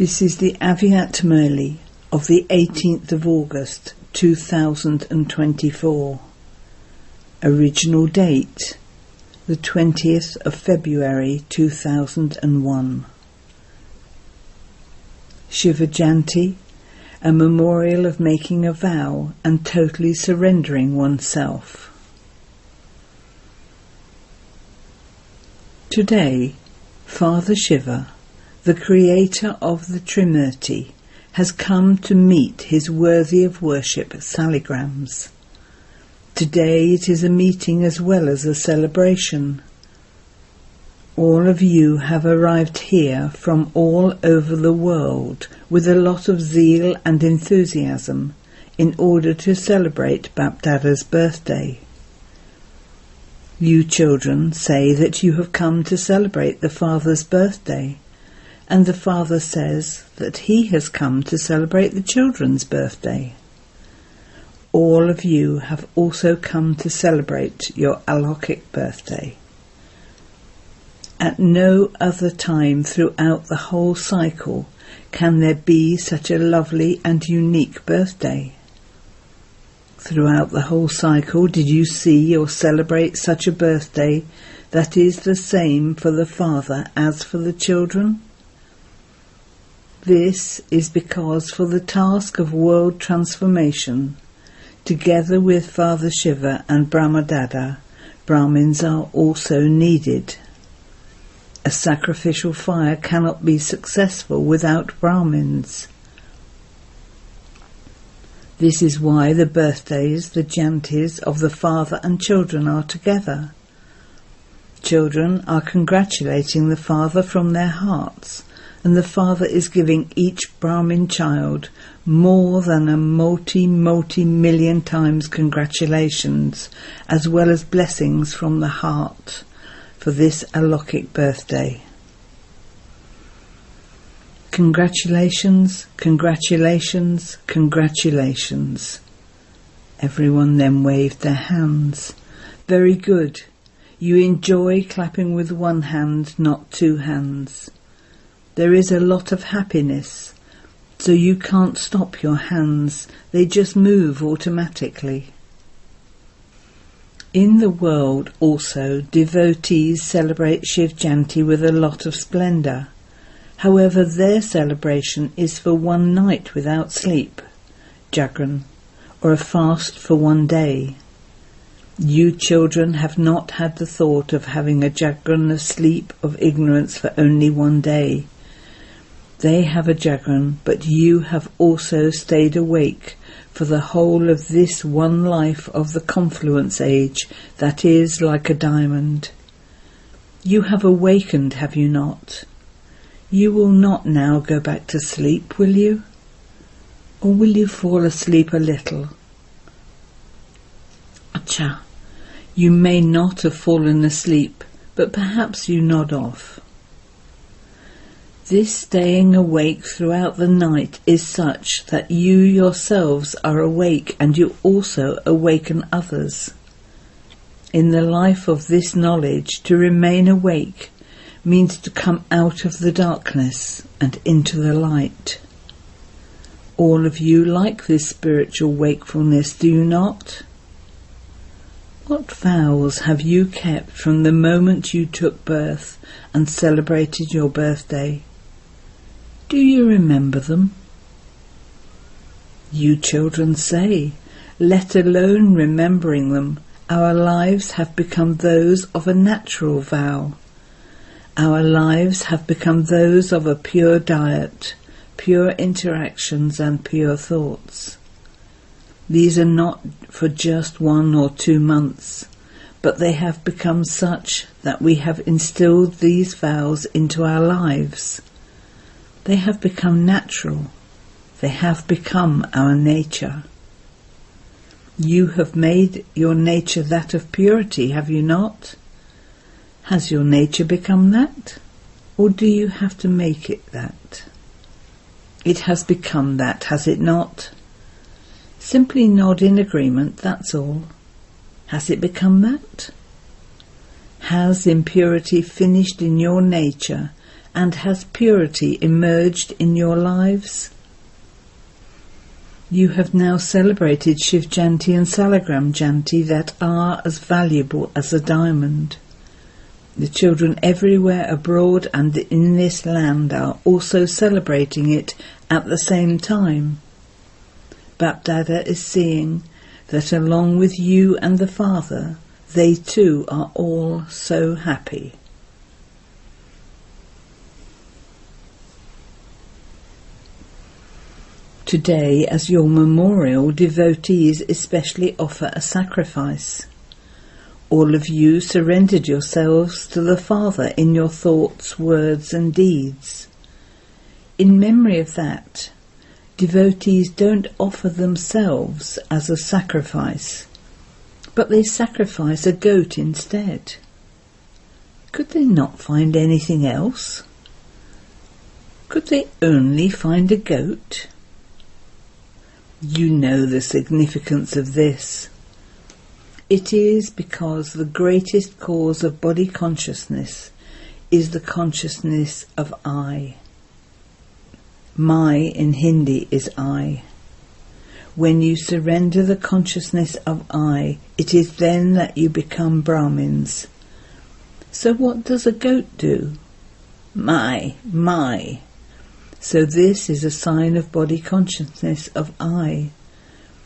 This is the Aviat Murli of the 18th of August 2024. Original date the 20th of February 2001. Shiva Jayanti, a memorial of making a vow and totally surrendering oneself. Today, Father Shiva, the creator of the Trimurti, has come to meet his worthy of worship saligrams. Today it is a meeting as well as a celebration. All of you have arrived here from all over the world with a lot of zeal and enthusiasm in order to celebrate Bapdada's birthday. You children say that you have come to celebrate the Father's birthday, and the Father says that he has come to celebrate the children's birthday. All of you have also come to celebrate your alokhic birthday. At no other time throughout the whole cycle can there be such a lovely and unique birthday. Throughout the whole cycle, did you see or celebrate such a birthday that is the same for the Father as for the children? This is because for the task of world transformation, together with Father Shiva and Brahmadada, Brahmins are also needed. A sacrificial fire cannot be successful without Brahmins. This is why the birthdays, the Jayantis of the Father and children are together. Children are congratulating the Father from their hearts, and the Father is giving each Brahmin child more than a multi-million times congratulations, as well as blessings from the heart for this alokhic birthday. Congratulations, congratulations, congratulations. Everyone then waved their hands. Very good. You enjoy clapping with one hand, not two hands. There is a lot of happiness, so you can't stop your hands, they just move automatically. In the world also, devotees celebrate Shiv Jayanti with a lot of splendour. However, their celebration is for one night without sleep, Jagran, or a fast for one day. You children have not had the thought of having a Jagran, a sleep of ignorance for only one day. They have a Jagran, but you have also stayed awake for the whole of this one life of the confluence age that is like a diamond. You have awakened, have you not? You will not now go back to sleep, will you? Or will you fall asleep a little? Acha, you may not have fallen asleep, but perhaps you nod off. This staying awake throughout the night is such that you yourselves are awake and you also awaken others. In the life of this knowledge, to remain awake means to come out of the darkness and into the light. All of you like this spiritual wakefulness, do you not? What vows have you kept from the moment you took birth and celebrated your birthday? Do you remember them? You children say, let alone remembering them, our lives have become those of a natural vow. Our lives have become those of a pure diet, pure interactions and pure thoughts. These are not for just 1 or 2 months, but they have become such that we have instilled these vows into our lives. They have become natural. They have become our nature. You have made your nature that of purity, have you not? Has your nature become that? Or do you have to make it that? It has become that, has it not? Simply nod in agreement, that's all. Has it become that? Has impurity finished in your nature and has purity emerged in your lives? You have now celebrated Shiv Jayanti and Salagram Jayanti that are as valuable as a diamond. The children everywhere abroad and in this land are also celebrating it at the same time. Bapdada is seeing that along with you and the Father, they too are all so happy. Today, as your memorial, devotees especially offer a sacrifice. All of you surrendered yourselves to the Father in your thoughts, words and deeds. In memory of that, devotees don't offer themselves as a sacrifice, but they sacrifice a goat instead. Could they not find anything else? Could they only find a goat? You know the significance of this. It is because the greatest cause of body consciousness is the consciousness of I. My in Hindi is I. When you surrender the consciousness of I, it is then that you become Brahmins. So what does a goat do? My. So this is a sign of body consciousness of I.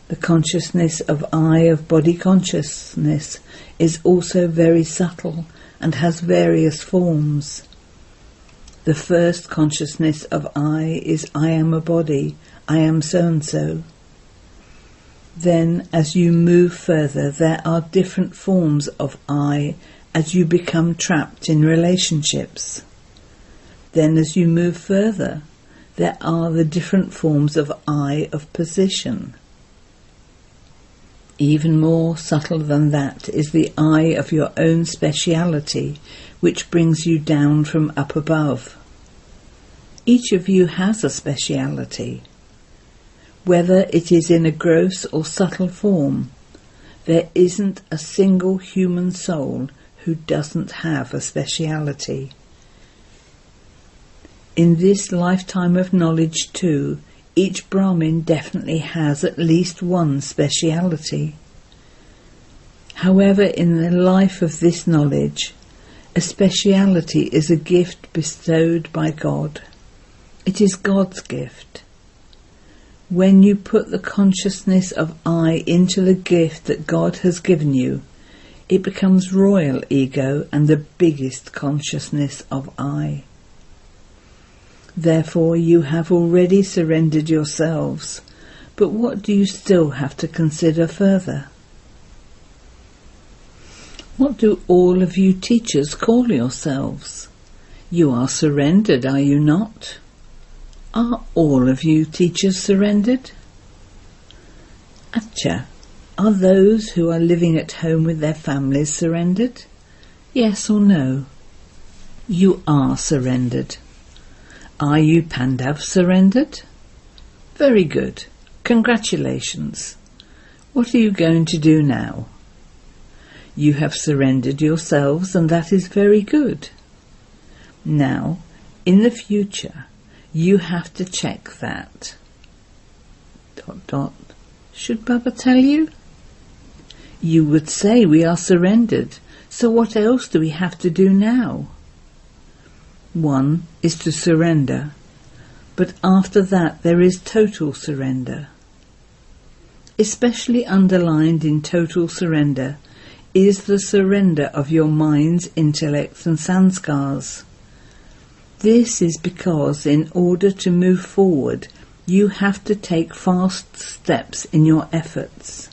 The consciousness of I of body consciousness is also very subtle and has various forms. The first consciousness of I is I am a body, I am so-and-so. Then as you move further, there are different forms of I as you become trapped in relationships. Then as you move further, there are the different forms of I of position. Even more subtle than that is the I of your own speciality, which brings you down from up above. Each of you has a speciality. Whether it is in a gross or subtle form, there isn't a single human soul who doesn't have a speciality. In this lifetime of knowledge too, each Brahmin definitely has at least one speciality. However, in the life of this knowledge, a speciality is a gift bestowed by God. It is God's gift. When you put the consciousness of I into the gift that God has given you, it becomes royal ego and the biggest consciousness of I. Therefore you have already surrendered yourselves, but what do you still have to consider further? What do all of you teachers call yourselves? You are surrendered, are you not? Are all of you teachers surrendered? Acha, are those who are living at home with their families surrendered? Yes or no? You are surrendered. Are you Pandav surrendered? Very good. Congratulations. What are you going to do now? You have surrendered yourselves, and that is very good. Now, in the future, you have to check that. ... Should Baba tell you? You would say we are surrendered, so what else do we have to do now? One is to surrender, but after that there is total surrender. Especially underlined in total surrender is the surrender of your minds, intellects and sanskars. This is because in order to move forward, you have to take fast steps in your efforts.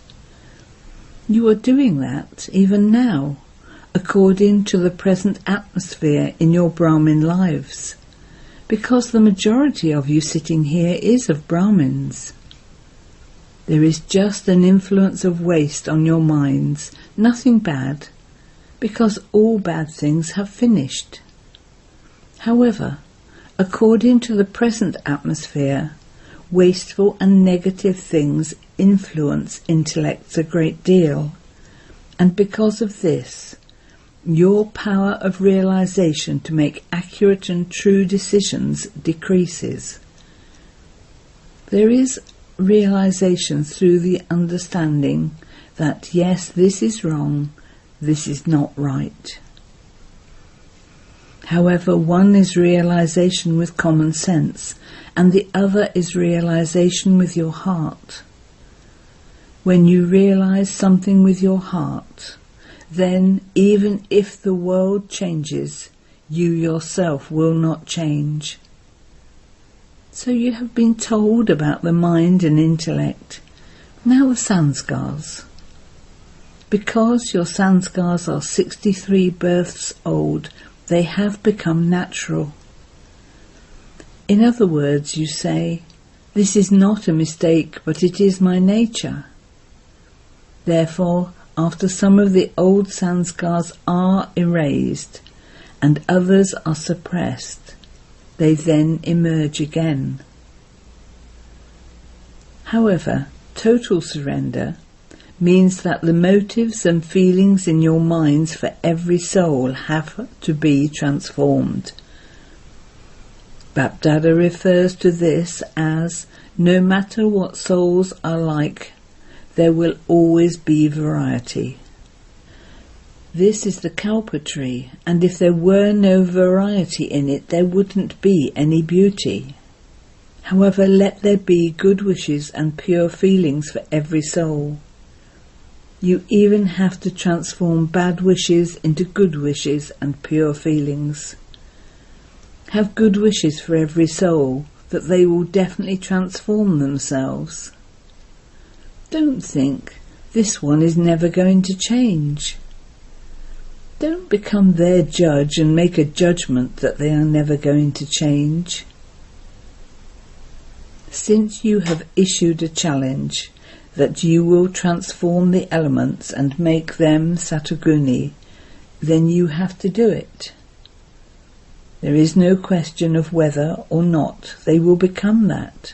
You are doing that even now, according to the present atmosphere in your Brahmin lives, because the majority of you sitting here is of Brahmins. There is just an influence of waste on your minds, nothing bad, because all bad things have finished. However, according to the present atmosphere, wasteful and negative things influence intellects a great deal, and because of this, your power of realization to make accurate and true decisions decreases. There is realization through the understanding that yes, this is wrong, this is not right. However, one is realization with common sense, and the other is realization with your heart. When you realize something with your heart, then even if the world changes, you yourself will not change. So you have been told about the mind and intellect. Now the sanskars. Because your sanskars are 63 births old, they have become natural. In other words, you say, this is not a mistake, but it is my nature. Therefore, after some of the old sanskars are erased and others are suppressed, they then emerge again. However, total surrender means that the motives and feelings in your minds for every soul have to be transformed. Bapdada refers to this as, no matter what souls are like, there will always be variety. This is the kalpa tree, and if there were no variety in it, there wouldn't be any beauty. However, let there be good wishes and pure feelings for every soul. You even have to transform bad wishes into good wishes and pure feelings. Have good wishes for every soul, that they will definitely transform themselves. Don't think, this one is never going to change. Don't become their judge and make a judgment that they are never going to change. Since you have issued a challenge that you will transform the elements and make them Satoguni, then you have to do it. There is no question of whether or not they will become that,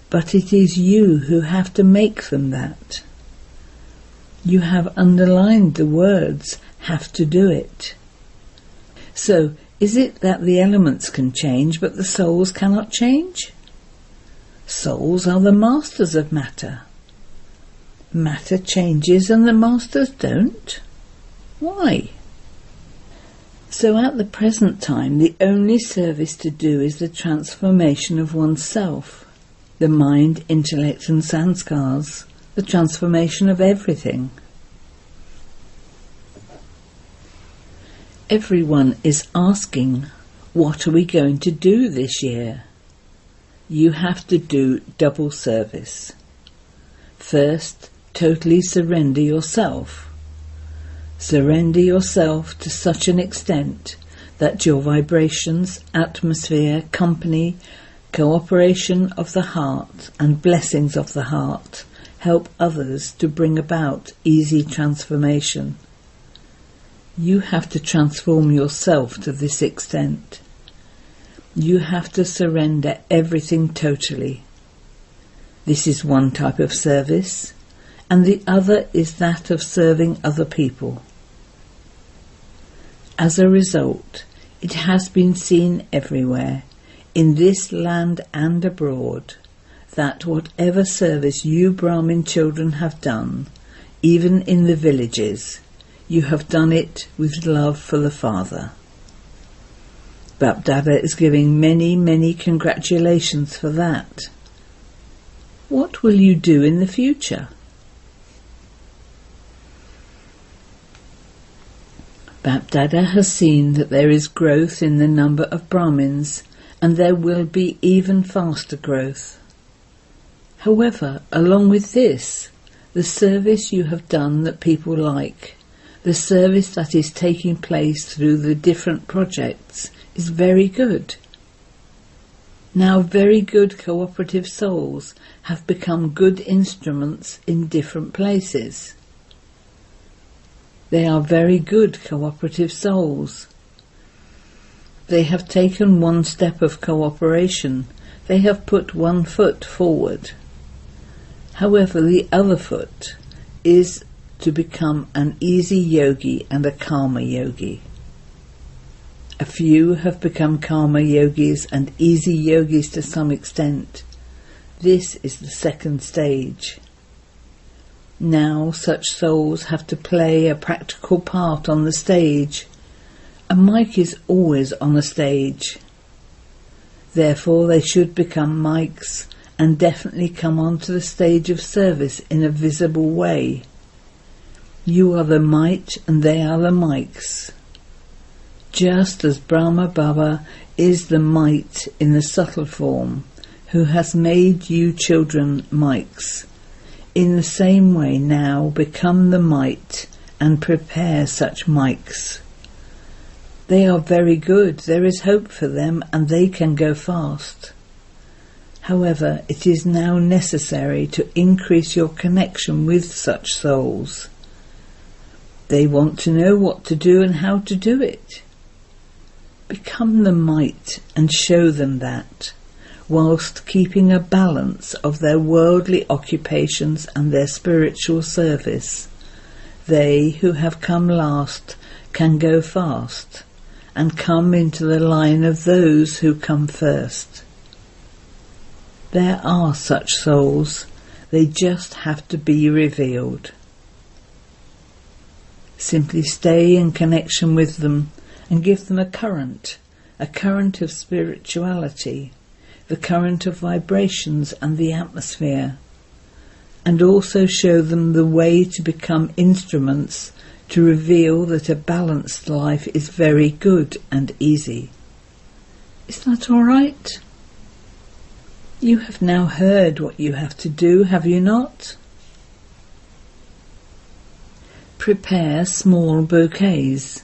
but it is you who have to make them that. You have underlined the words, have to do it. So, is it that the elements can change but the souls cannot change? Souls are the masters of matter. Matter changes and the masters don't? Why? So at the present time, the only service to do is the transformation of oneself, the mind, intellect and sanskars, the transformation of everything. Everyone is asking, what are we going to do this year? You have to do double service. First, totally surrender yourself. Surrender yourself to such an extent that your vibrations, atmosphere, company, cooperation of the heart and blessings of the heart help others to bring about easy transformation. You have to transform yourself to this extent. You have to surrender everything totally. This is one type of service, and the other is that of serving other people. As a result, it has been seen everywhere, in this land and abroad, that whatever service you Brahmin children have done, even in the villages, you have done it with love for the Father. Bapdada is giving many, many congratulations for that. What will you do in the future? Bapdada has seen that there is growth in the number of Brahmins, and there will be even faster growth. However, along with this, the service you have done that people like, the service that is taking place through the different projects, is very good. Now very good cooperative souls have become good instruments in different places. They are very good cooperative souls. They have taken one step of cooperation. They have put one foot forward. However, the other foot is to become an easy yogi and a karma yogi. A few have become karma yogis and easy yogis to some extent. This is the second stage. Now such souls have to play a practical part on the stage. A mic is always on a stage. Therefore they should become mics and definitely come onto the stage of service in a visible way. You are the might and they are the mics. Just as Brahma Baba is the might in the subtle form, who has made you children mics, in the same way now become the might and prepare such mics. They are very good, there is hope for them and they can go fast. However, it is now necessary to increase your connection with such souls. They want to know what to do and how to do it. Become the might and show them that, whilst keeping a balance of their worldly occupations and their spiritual service. They who have come last can go fast and come into the line of those who come first. There are such souls, they just have to be revealed. Simply stay in connection with them and give them a current of spirituality, the current of vibrations and the atmosphere, and also show them the way to become instruments to reveal that a balanced life is very good and easy. Is that all right? You have now heard what you have to do, have you not? Prepare small bouquets.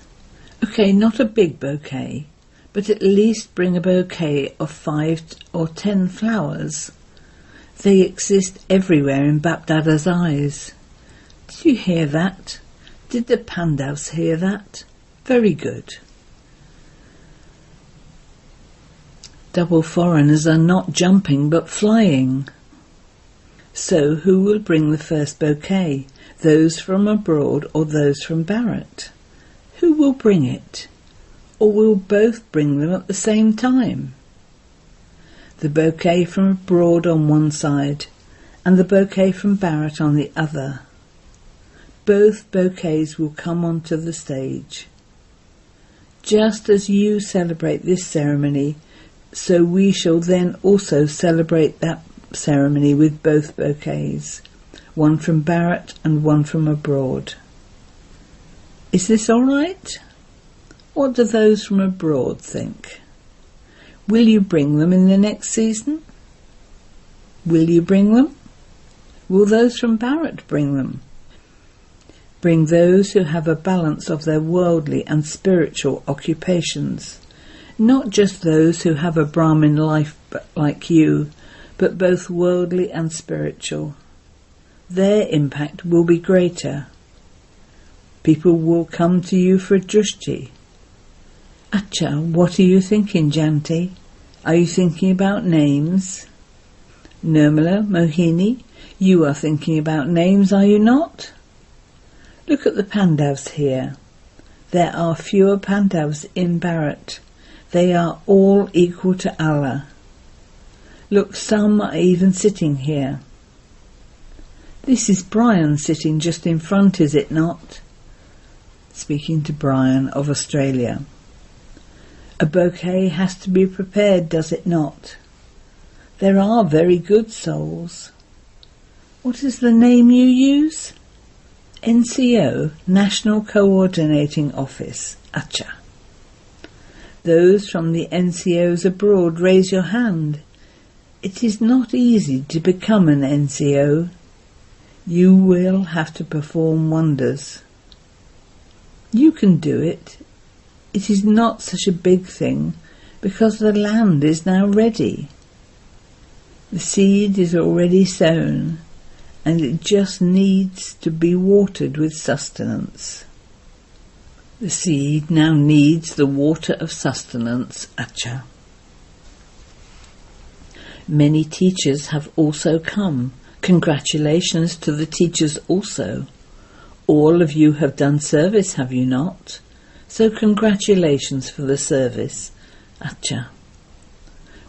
Okay, not a big bouquet, but at least bring a bouquet of 5 or 10 flowers. They exist everywhere in Bapdada's eyes. Did you hear that? Did the Pandavas hear that? Very good. Double foreigners are not jumping but flying. So who will bring the first bouquet? Those from abroad or those from Bharat? Who will bring it? Or will both bring them at the same time? The bouquet from abroad on one side and the bouquet from Bharat on the other. Both bouquets will come onto the stage. Just as you celebrate this ceremony, so we shall then also celebrate that ceremony with both bouquets, one from Bharat and one from abroad. Is this all right? What do those from abroad think? Will you bring them in the next season? Will you bring them? Will those from Bharat bring them? Bring those who have a balance of their worldly and spiritual occupations, not just those who have a Brahmin life like you, but both worldly and spiritual. Their impact will be greater. People will come to you for a drushti. Acha, what are you thinking, Janti? Are you thinking about names? Nirmala, Mohini, you are thinking about names, are you not? Look at the Pandavas here. There are fewer Pandavas in Bharat. They are all equal to Allah. Look, some are even sitting here. This is Brian sitting just in front, is it not? Speaking to Brian of Australia. A bouquet has to be prepared, does it not? There are very good souls. What is the name you use? NCO, National Coordinating Office, Acha. Those from the NCOs abroad, raise your hand. It is not easy to become an NCO. You will have to perform wonders. You can do it. It is not such a big thing because the land is now ready. The seed is already sown and it just needs to be watered with sustenance. The seed now needs the water of sustenance, Acha. Many teachers have also come. Congratulations to the teachers also. All of you have done service, have you not? So congratulations for the service. Acha.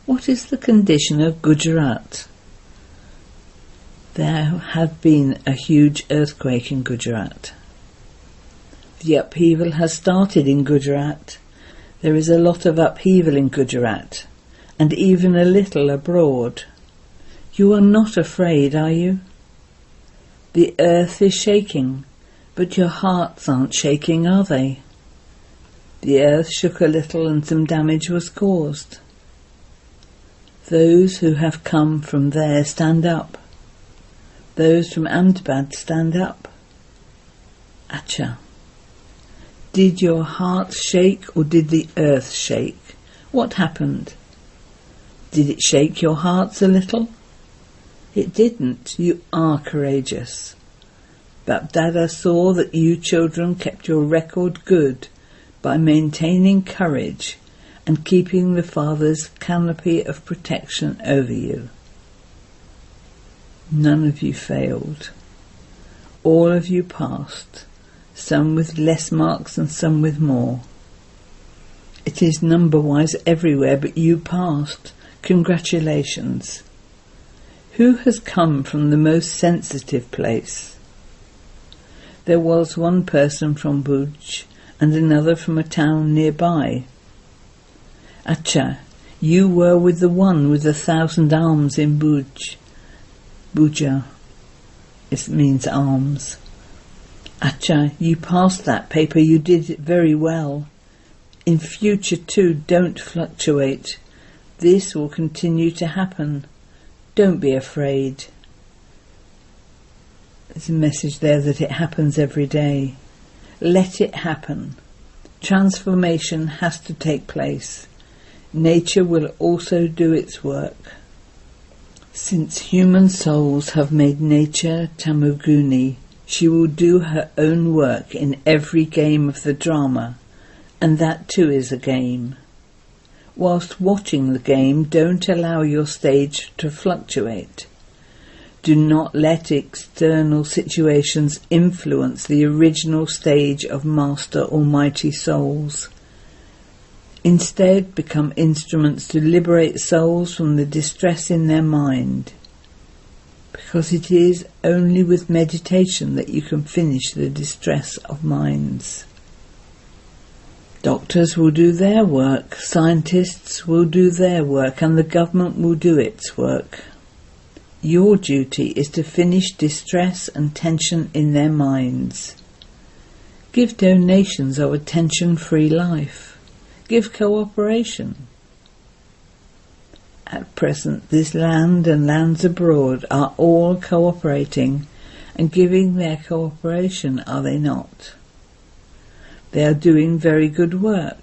What is the condition of Gujarat? There had been a huge earthquake in Gujarat. The upheaval has started in Gujarat. There is a lot of upheaval in Gujarat, and even a little abroad. You are not afraid, are you? The earth is shaking, but your hearts aren't shaking, are they? The earth shook a little and some damage was caused. Those who have come from there stand up. Those from Ahmedabad stand up. Acha. Did your heart shake or did the earth shake? What happened? Did it shake your hearts a little? It didn't. You are courageous. Bapdada saw that you children kept your record good by maintaining courage and keeping the Father's canopy of protection over you. None of you failed. All of you passed, some with less marks and some with more. It is number-wise everywhere, but you passed. Congratulations. Who has come from the most sensitive place? There was one person from Bhuj and another from a town nearby. Acha, you were with the one with 1,000 arms in Bhuj. Bhuja, it means arms. Acha, you passed that paper, you did it very well. In future too, don't fluctuate. This will continue to happen. Don't be afraid. There's a message there that it happens every day. Let it happen. Transformation has to take place. Nature will also do its work. Since human souls have made nature Tamuguni, she will do her own work in every game of the drama, and that too is a game. Whilst watching the game, don't allow your stage to fluctuate. Do not let external situations influence the original stage of Master Almighty souls. Instead, become instruments to liberate souls from the distress in their mind, because it is only with meditation that you can finish the distress of minds. Doctors will do their work, scientists will do their work, and the government will do its work. Your duty is to finish distress and tension in their minds. Give donations of a tension-free life. Give cooperation. At present, this land and lands abroad are all cooperating and giving their cooperation, are they not? They are doing very good work.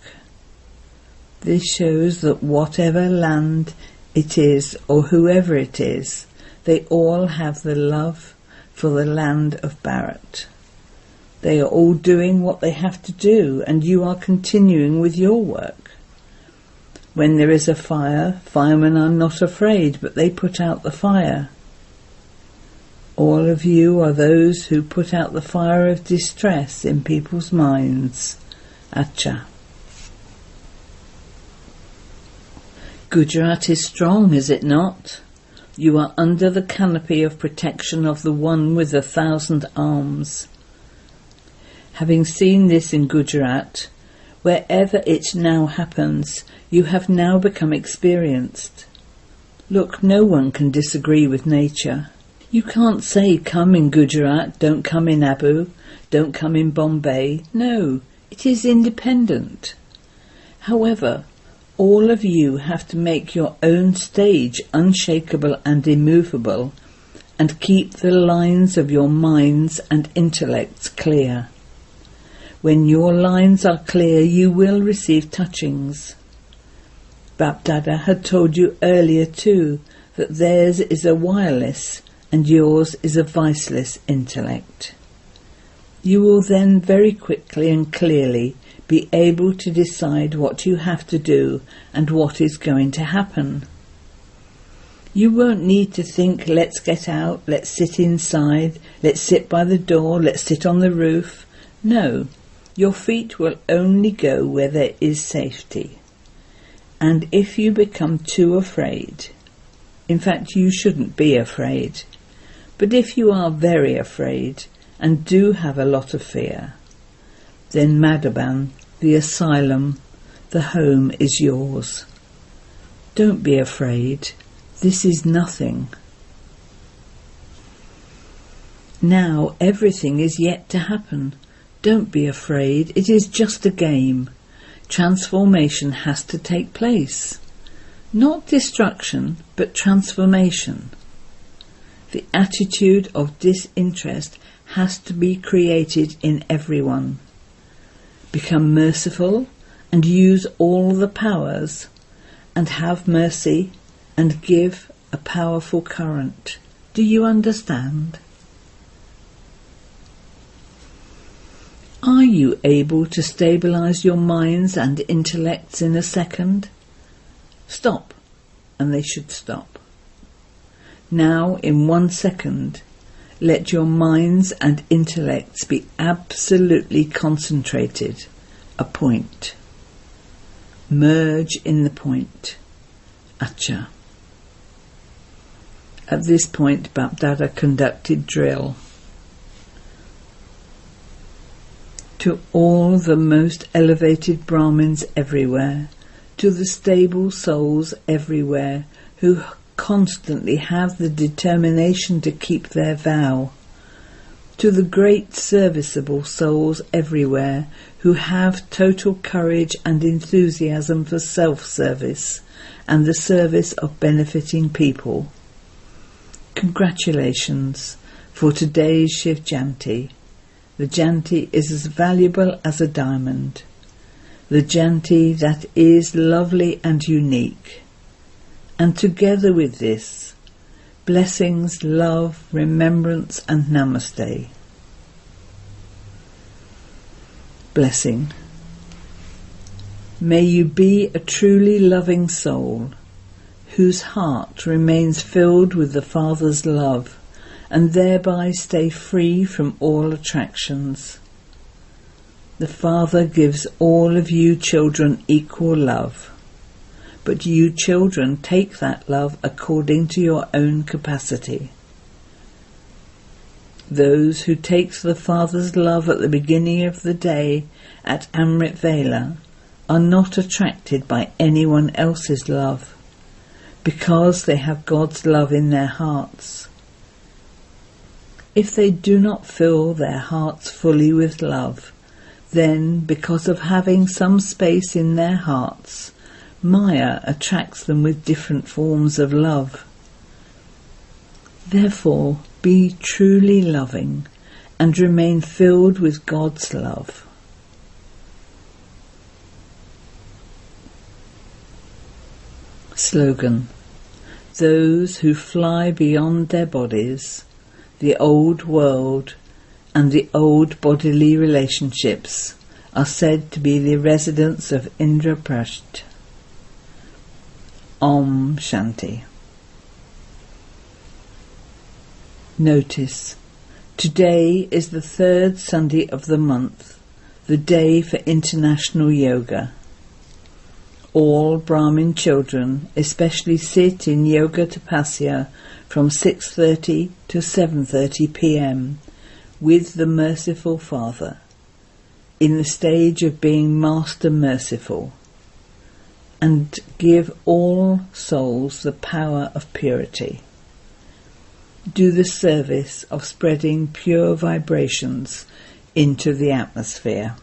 This shows that whatever land it is or whoever it is, they all have the love for the land of Bharat. They are all doing what they have to do, and you are continuing with your work. When there is a fire, firemen are not afraid, but they put out the fire. All of you are those who put out the fire of distress in people's minds. Acha. Gujarat is strong, is it not? You are under the canopy of protection of the one with 1,000 arms. Having seen this in Gujarat, wherever it now happens, you have now become experienced. Look, no one can disagree with nature. You can't say, come in Gujarat, don't come in Abu, don't come in Bombay. No, it is independent. However, all of you have to make your own stage unshakable and immovable, and keep the lines of your minds and intellects clear. When your lines are clear, you will receive touchings. Bapdada had told you earlier too that theirs is a wireless and yours is a viceless intellect. You will then very quickly and clearly be able to decide what you have to do and what is going to happen. You won't need to think, let's get out, let's sit inside, let's sit by the door, let's sit on the roof. No, your feet will only go where there is safety. And if you become too afraid, in fact you shouldn't be afraid, but if you are very afraid and do have a lot of fear, then Madhaban, the asylum, the home is yours. Don't be afraid. This is nothing. Now everything is yet to happen. Don't be afraid. It is just a game. Transformation has to take place. Not destruction, but transformation. The attitude of disinterest has to be created in everyone. Become merciful and use all the powers and have mercy and give a powerful current. Do you understand? Are you able to stabilize your minds and intellects in a second? Stop, and they should stop. Now, in 1 second, let your minds and intellects be absolutely concentrated. A point. Merge in the point. Acha. At this point, Bapdada conducted drill. To all the most elevated Brahmins everywhere, to the stable souls everywhere who constantly have the determination to keep their vow, to the great serviceable souls everywhere who have total courage and enthusiasm for self-service and the service of benefiting people. Congratulations for today's Shiv Jayanti. The Jayanti is as valuable as a diamond. The Jayanti that is lovely and unique. And together with this, blessings, love, remembrance and namaste. Blessing. May you be a truly loving soul, whose heart remains filled with the Father's love, and thereby stay free from all attractions. The Father gives all of you children equal love, but you children take that love according to your own capacity. Those who take the Father's love at the beginning of the day at Amrit Vela are not attracted by anyone else's love, because they have God's love in their hearts. If they do not fill their hearts fully with love, then, because of having some space in their hearts, Maya attracts them with different forms of love. Therefore, be truly loving and remain filled with God's love. Slogan. Those who fly beyond their bodies, the old world and the old bodily relationships are said to be the residents of Indraprasth. Om Shanti. Notice, today is the 3rd Sunday of the month, the day for International Yoga. All Brahmin children especially sit in Yoga Tapasya from 6:30 to 7:30 p.m. with the Merciful Father, in the stage of being Master Merciful, and give all souls the power of purity. Do the service of spreading pure vibrations into the atmosphere.